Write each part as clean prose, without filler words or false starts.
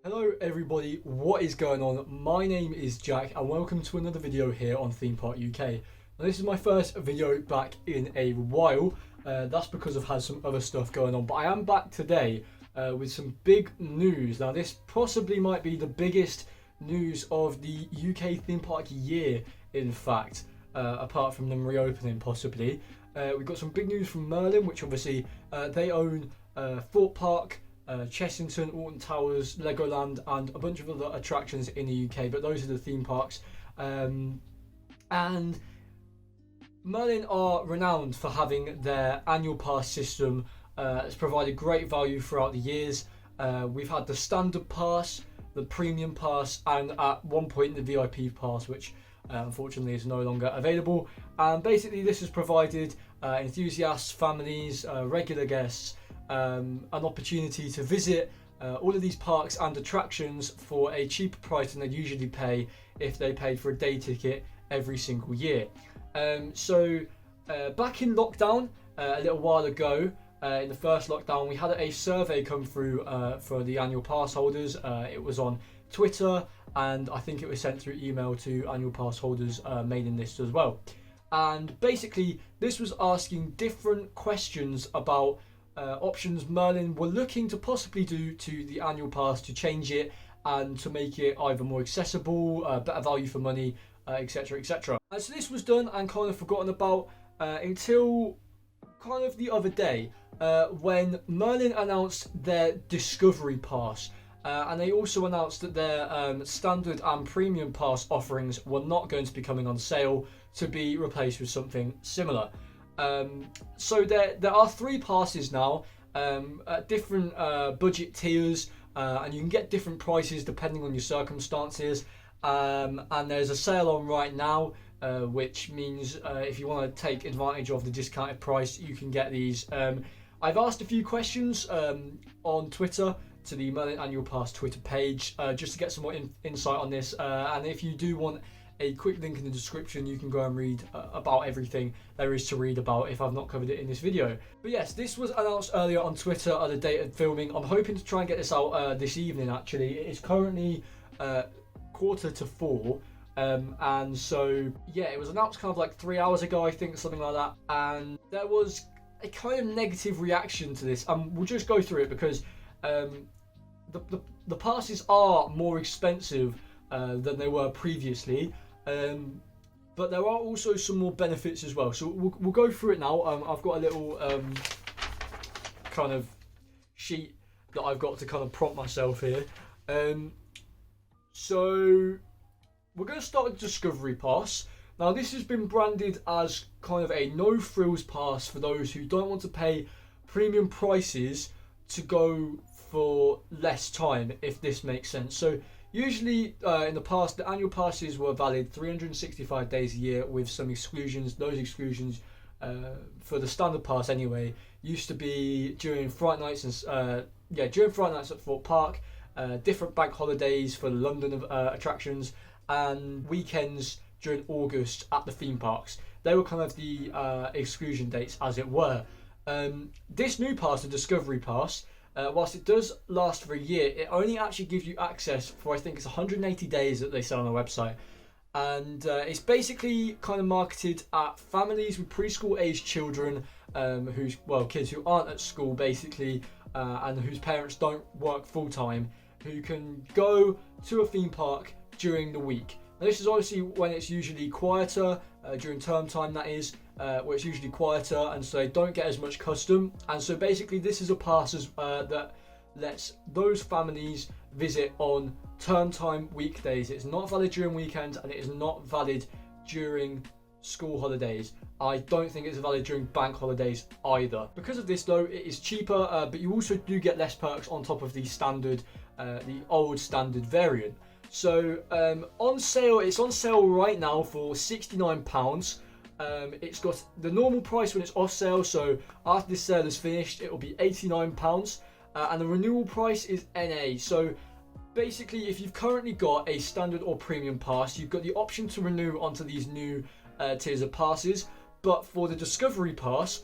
Hello everybody, what is going on? My name is Jack and welcome to another video here on Theme Park UK. Now this is my first video back in a while, that's because I've had some other stuff going on, but I am back today with some big news. Now this possibly might be the biggest news of the UK theme park year, in fact, apart from them reopening possibly. We've got some big news from Merlin, which obviously they own Thorpe Park, Chessington, Alton Towers, Legoland, and a bunch of other attractions in the UK, but those are the theme parks. And Merlin are renowned for having their annual pass system. It's provided great value throughout the years. We've had the standard pass, the premium pass, and at one point the VIP pass, which unfortunately is no longer available. And basically this has provided enthusiasts, families, regular guests an opportunity to visit all of these parks and attractions for a cheaper price than they'd usually pay if they paid for a day ticket every single year. So back in lockdown a little while ago, in the first lockdown, we had a survey come through for the annual pass holders. It was on Twitter, and I think it was sent through email to annual pass holders mailing list as well. And basically this was asking different questions about options Merlin were looking to possibly do to the annual pass to change it and to make it either more accessible, better value for money, etc, etc. So this was done and kind of forgotten about until kind of the other day when Merlin announced their Discovery Pass, and they also announced that their standard and premium pass offerings were not going to be coming on sale, to be replaced with something similar. So there are three passes now at different budget tiers, and you can get different prices depending on your circumstances. And there's a sale on right now, which means if you want to take advantage of the discounted price, you can get these. I've asked a few questions on Twitter to the Merlin Annual Pass Twitter page just to get some more insight on this. And if you do want a quick link in the description, you can go and read about everything there is to read about if I've not covered it in this video. But yes, this was announced earlier on Twitter at the date of filming. I'm hoping to try and get this out this evening actually. It is currently 3:45, and so yeah, it was announced kind of like 3 hours ago, I think, something like that. And there was a kind of negative reaction to this, and we'll just go through it because the passes are more expensive than they were previously. But there are also some more benefits as well, so we'll go through it now. I've got a little kind of sheet that I've got to kind of prompt myself here. So we're going to start with Discovery Pass. Now this has been branded as kind of a no frills pass for those who don't want to pay premium prices to go for less time, if this makes sense. So usually in the past, the annual passes were valid 365 days a year with some exclusions. Those exclusions for the standard pass anyway used to be during Fright Nights and during Fright Nights at Thorpe Park, different bank holidays for the London attractions, and weekends during August at the theme parks. They were kind of the exclusion dates, as it were. This new pass, the Discovery Pass, whilst it does last for a year, it only actually gives you access for, I think it's 180 days that they sell on their website. And it's basically kind of marketed at families with preschool aged children, kids who aren't at school basically, and whose parents don't work full time, who can go to a theme park during the week. Now this is obviously when it's usually quieter, during term time that is, where it's usually quieter, and so they don't get as much custom. And so basically this is a pass that lets those families visit on term time weekdays. It's not valid during weekends, and it is not valid during school holidays. I don't think it's valid during bank holidays either. Because of this though, it is cheaper, but you also do get less perks on top of the standard, the old standard variant. So on sale, it's on sale right now for £69. It's got the normal price when it's off sale, so after this sale is finished it will be £89, and the renewal price is NA. So basically if you've currently got a standard or premium pass, you've got the option to renew onto these new tiers of passes, but for the Discovery Pass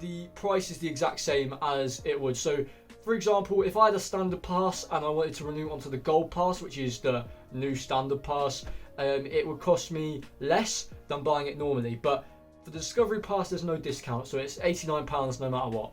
the price is the exact same as it would. So For example, if I had a standard pass and I wanted to renew onto the gold pass, which is the new standard pass, it would cost me less than buying it normally. But for the Discovery Pass, there's no discount, so it's £89 no matter what.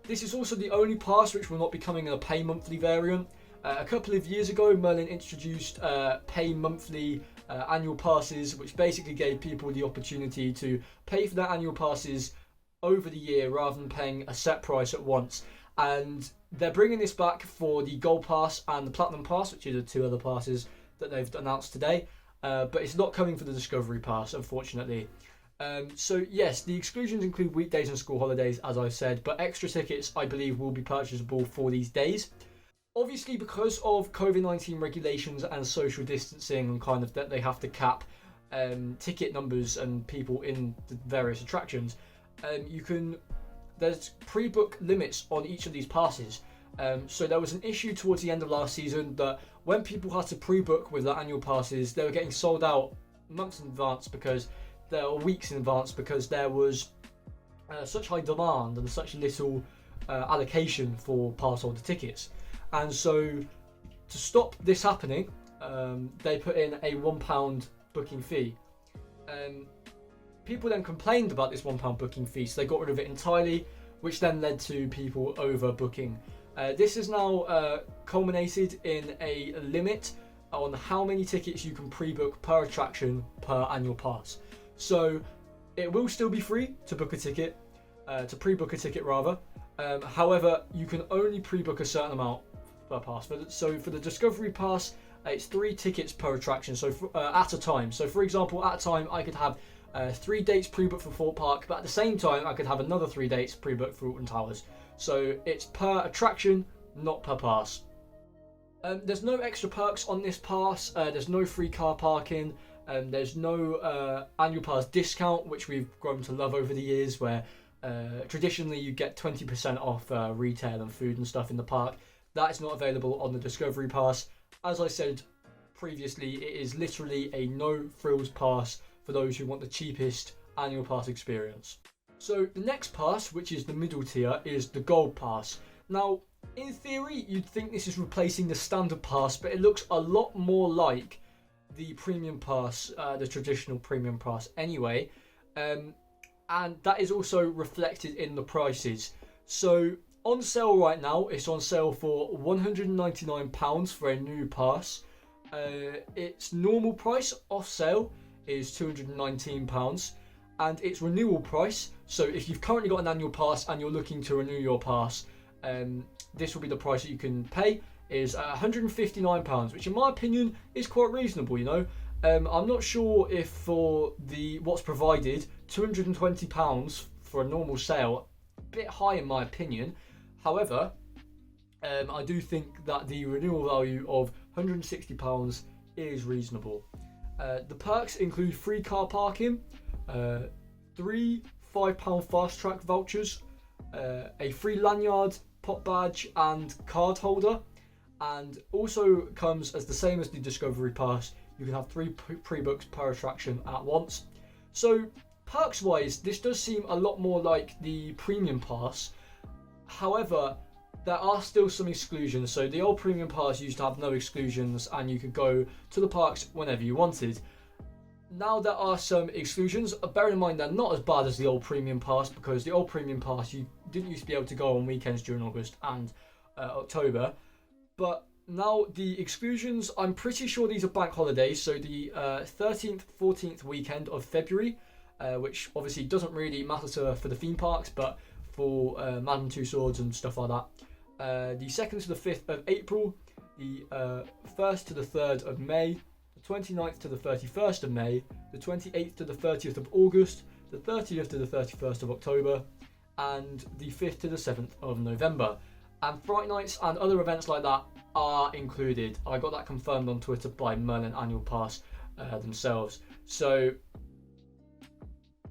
This is also the only pass which will not be coming in a pay monthly variant. A couple of years ago, Merlin introduced pay monthly annual passes, which basically gave people the opportunity to pay for their annual passes over the year rather than paying a set price at once. And they're bringing this back for the Gold Pass and the Platinum Pass, which are the two other passes that they've announced today. But it's not coming for the Discovery Pass, unfortunately. So yes, the exclusions include weekdays and school holidays, as I've said, but extra tickets, I believe, will be purchasable for these days. Obviously, because of COVID-19 regulations and social distancing and kind of that they have to cap ticket numbers and people in the various attractions, there's pre-book limits on each of these passes. So there was an issue towards the end of last season that when people had to pre-book with their annual passes, they were getting sold out months in advance or weeks in advance because there was such high demand and such little allocation for pass holder tickets. And so to stop this happening, they put in a £1 booking fee. People then complained about this £1 booking fee, so they got rid of it entirely, which then led to people overbooking. This has now culminated in a limit on how many tickets you can pre-book per attraction per annual pass. So it will still be free to book a ticket, to pre-book a ticket rather. However, you can only pre-book a certain amount per pass. So for the Discovery Pass, it's 3 tickets per attraction, so at a time. So for example, at a time I could have 3 dates pre-booked for Fort Park, but at the same time I could have another 3 dates pre-booked for Alton Towers. So it's per attraction, not per pass. There's no extra perks on this pass. There's no free car parking. There's no annual pass discount, which we've grown to love over the years, where traditionally you get 20% off retail and food and stuff in the park. That is not available on the Discovery Pass. As I said previously, it is literally a no-frills pass for those who want the cheapest annual pass experience. So the next pass, which is the middle tier, is the Gold Pass. Now, in theory, you'd think this is replacing the Standard Pass, but it looks a lot more like the Premium Pass, the traditional Premium Pass anyway. And that is also reflected in the prices. So on sale right now, it's on sale for £199 for a new pass. Its normal price off sale is £219, and its renewal price, so if you've currently got an annual pass and you're looking to renew your pass, this will be the price that you can pay, is £159, which in my opinion is quite reasonable, you know. I'm not sure if for what's provided, £220 for a normal sale, a bit high in my opinion. However, I do think that the renewal value of £160 is reasonable. The perks include free car parking, 3 £5 fast track vouchers, a free lanyard, pop badge and card holder, and also comes as the same as the Discovery Pass. You can have 3 pre-books per attraction at once. So perks wise, this does seem a lot more like the Premium Pass. However, there are still some exclusions. So the old Premium Pass used to have no exclusions and you could go to the parks whenever you wanted. Now there are some exclusions. Bear in mind they're not as bad as the old Premium Pass, because the old Premium Pass you didn't used to be able to go on weekends during August and October. But now the exclusions, I'm pretty sure these are bank holidays. So the 13th, 14th weekend of February, which obviously doesn't really matter for the theme parks, but for Madame Tussauds and stuff like that. The 2nd to the 5th of April, the 1st to the 3rd of May, the 29th to the 31st of May, the 28th to the 30th of August, the 30th to the 31st of October, and the 5th to the 7th of November. And Fright Nights and other events like that are included. I got that confirmed on Twitter by Merlin Annual Pass themselves. So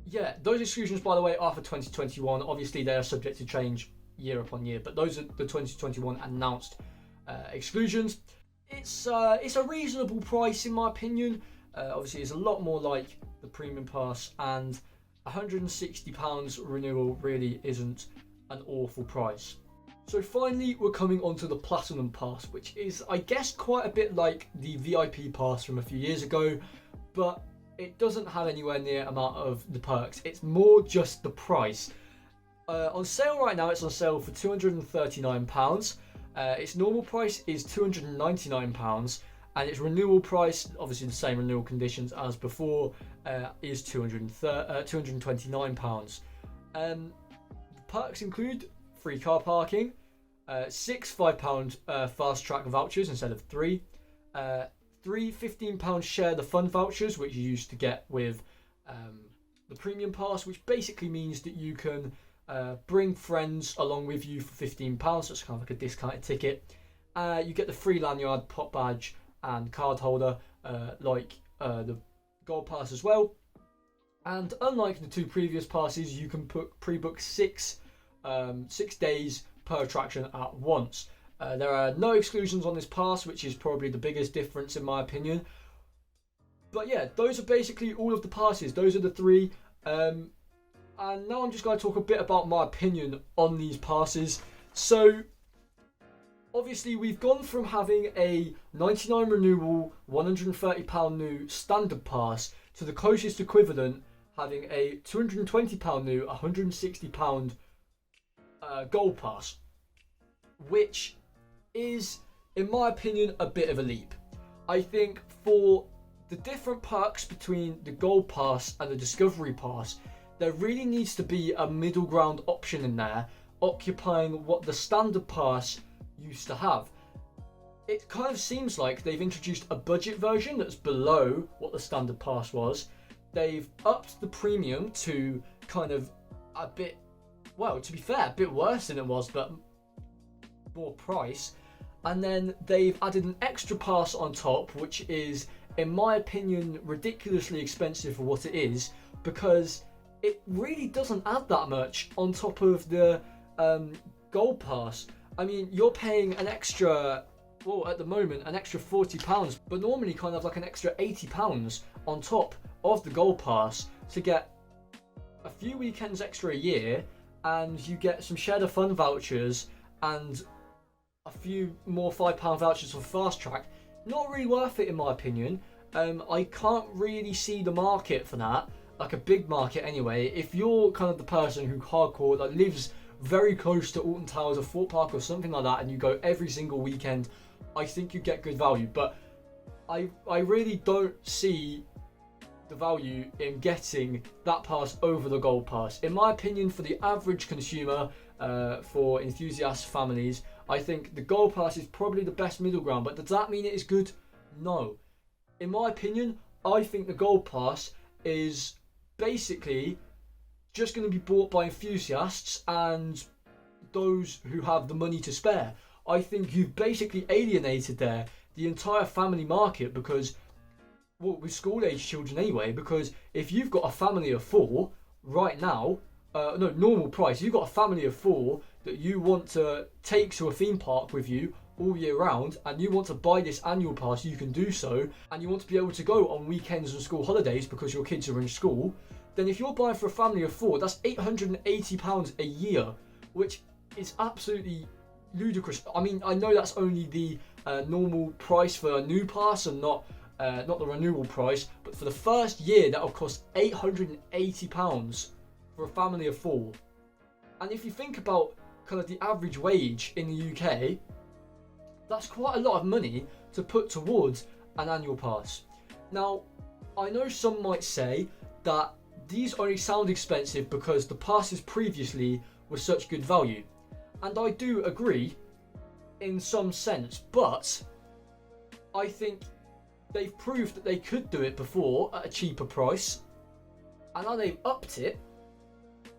yeah, those exclusions, by the way, are for 2021. Obviously, they are subject to change year upon year, but those are the 2021 announced exclusions. It's a reasonable price in my opinion. Obviously, it's a lot more like the Premium Pass, and £160 renewal really isn't an awful price. So finally, we're coming onto the Platinum Pass, which is, I guess, quite a bit like the VIP Pass from a few years ago, but it doesn't have anywhere near amount of the perks. It's more just the price. On sale right now, it's on sale for £239. Its normal price is £299, and its renewal price, obviously the same renewal conditions as before, is £229. The perks include free car parking, 6 £5 fast track vouchers instead of 3, 3 £15 share the fun vouchers, which you used to get with the premium pass, which basically means that you can bring friends along with you for £15, so it's kind of like a discounted ticket. You get the free lanyard, pop badge and card holder, like the gold pass as well. And unlike the 2 previous passes, you can pre-book 6 days per attraction at once. There are no exclusions on this pass, which is probably the biggest difference in my opinion. But yeah, those are basically all of the passes. Those are the 3. And now I'm just going to talk a bit about my opinion on these passes. So obviously we've gone from having a £99 renewal, £130 new standard pass to the closest equivalent having a £220 new, £160 gold pass, which is, in my opinion, a bit of a leap. I think for the different perks between the gold pass and the discovery pass, there really needs to be a middle ground option in there, occupying what the standard pass used to have. It kind of seems like they've introduced a budget version that's below what the standard pass was. They've upped the premium to kind of a bit, well, to be fair, a bit worse than it was, but more price. And then they've added an extra pass on top, which is, in my opinion, ridiculously expensive for what it is, because it really doesn't add that much on top of the gold pass. I mean, you're paying an extra, well, at the moment, an extra £40, but normally kind of like an extra £80 on top of the gold pass to get a few weekends extra a year, and you get some share the fun vouchers and a few more £5 vouchers for fast track. Not really worth it in my opinion. I can't really see the market for that, like a big market anyway. If you're kind of the person who hardcore, that lives very close to Alton Towers or Fort Park or something like that, and you go every single weekend, I think you get good value. But I really don't see the value in getting that pass over the gold pass. In my opinion, for the average consumer, for enthusiast families, I think the gold pass is probably the best middle ground. But does that mean it is good? No. In my opinion, I think the gold pass is basically just going to be bought by enthusiasts and those who have the money to spare. I think you've basically alienated there the entire family market, because, well, with school age children anyway, because if you've got a family of 4 right now, normal price, you've got a family of 4 that you want to take to a theme park with you all year round, and you want to buy this annual pass, you can do so, and you want to be able to go on weekends and school holidays because your kids are in school, then if you're buying for a family of 4, that's £880 a year, which is absolutely ludicrous. I mean, I know that's only the normal price for a new pass and not the renewal price, but for the first year that will cost £880 for a family of 4. And if you think about kind of the average wage in the UK, that's quite a lot of money to put towards an annual pass. Now, I know some might say that these only sound expensive because the passes previously were such good value. And I do agree in some sense, but I think they've proved that they could do it before at a cheaper price, and now they've upped it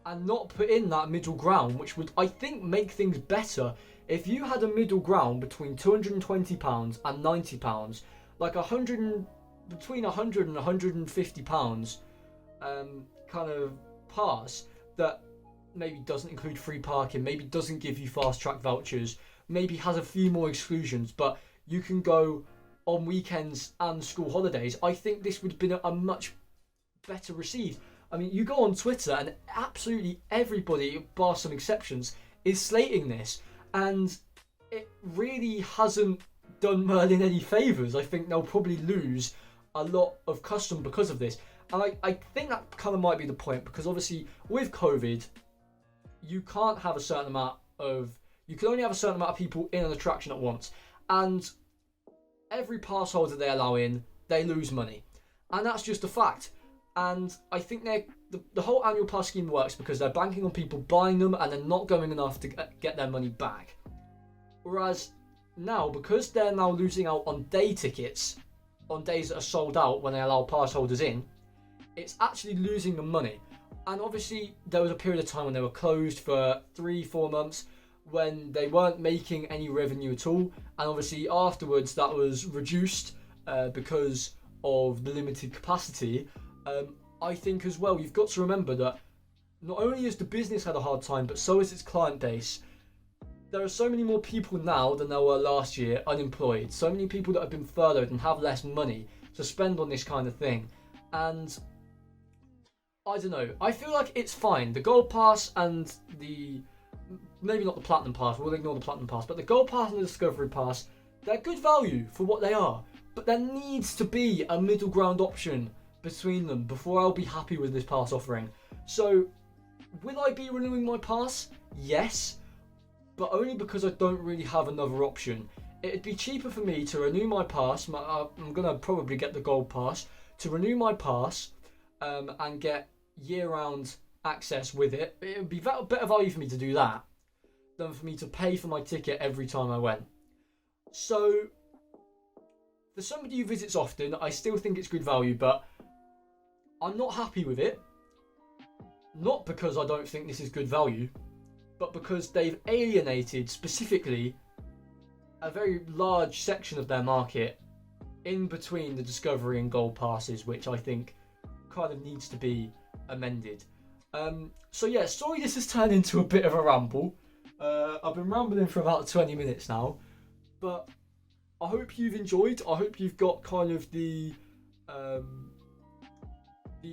and not put in that middle ground, which would, I think, make things better. If you had a middle ground between £220 and £90, like between £100 and £150 kind of pass that maybe doesn't include free parking, maybe doesn't give you fast track vouchers, maybe has a few more exclusions, but you can go on weekends and school holidays, I think this would have been a much better received. I mean, you go on Twitter and absolutely everybody, bar some exceptions, is slating this. and it really hasn't done Merlin any favours. I think they'll probably lose a lot of custom because of this. And I think that kind of might be the point, because obviously with COVID, you can't have a certain amount of, you can only have a certain amount of people in an attraction at once. And every pass holder they allow in, they lose money. And that's just a fact. And I think the whole annual pass scheme works because they're banking on people buying them and then not going enough to get their money back. Whereas now, because they're now losing out on day tickets, on days that are sold out when they allow pass holders in, it's actually losing them money. And obviously there was a period of time when they were closed for 3-4 months when they weren't making any revenue at all, and obviously afterwards that was reduced because of the limited capacity. I think as well, you've got to remember that not only has the business had a hard time, but so has its client base. There are so many more people now than there were last year unemployed, so many people that have been furloughed and have less money to spend on this kind of thing. And I don't know, I feel like it's fine. The Gold Pass and the, maybe not the Platinum Pass, we'll ignore the Platinum Pass, but the Gold Pass and the Discovery Pass, they're good value for what they are. But there needs to be a middle ground option between them before I'll be happy with this pass offering. So, will I be renewing my pass? Yes, but only because I don't really have another option. It'd be cheaper for me to renew my pass. I'm going to probably get the Gold Pass, to renew my pass and get year-round access with it. It would be better value for me to do that than for me to pay for my ticket every time I went. So, for somebody who visits often, I still think it's good value, but I'm not happy with it. Not because I don't think this is good value, but because they've alienated specifically a very large section of their market in between the Discovery and Gold passes, which I think kind of needs to be amended. So yeah, sorry this has turned into a bit of a ramble. I've been rambling for about 20 minutes now, but I hope you've enjoyed. I hope you've got kind of the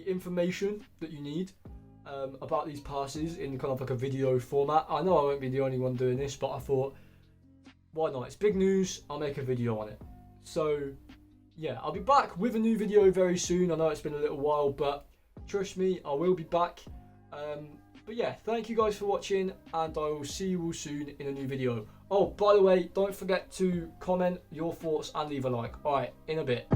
information that you need about these passes in kind of like a video format. I know I won't be the only one doing this, but I thought, why not? It's big news, I'll make a video on it. So yeah, I'll be back with a new video very soon. I know it's been a little while, but trust me, I will be back. But yeah, thank you guys for watching, and I will see you all soon in a new video. Oh, by the way, don't forget to comment your thoughts and leave a like. Alright, in a bit.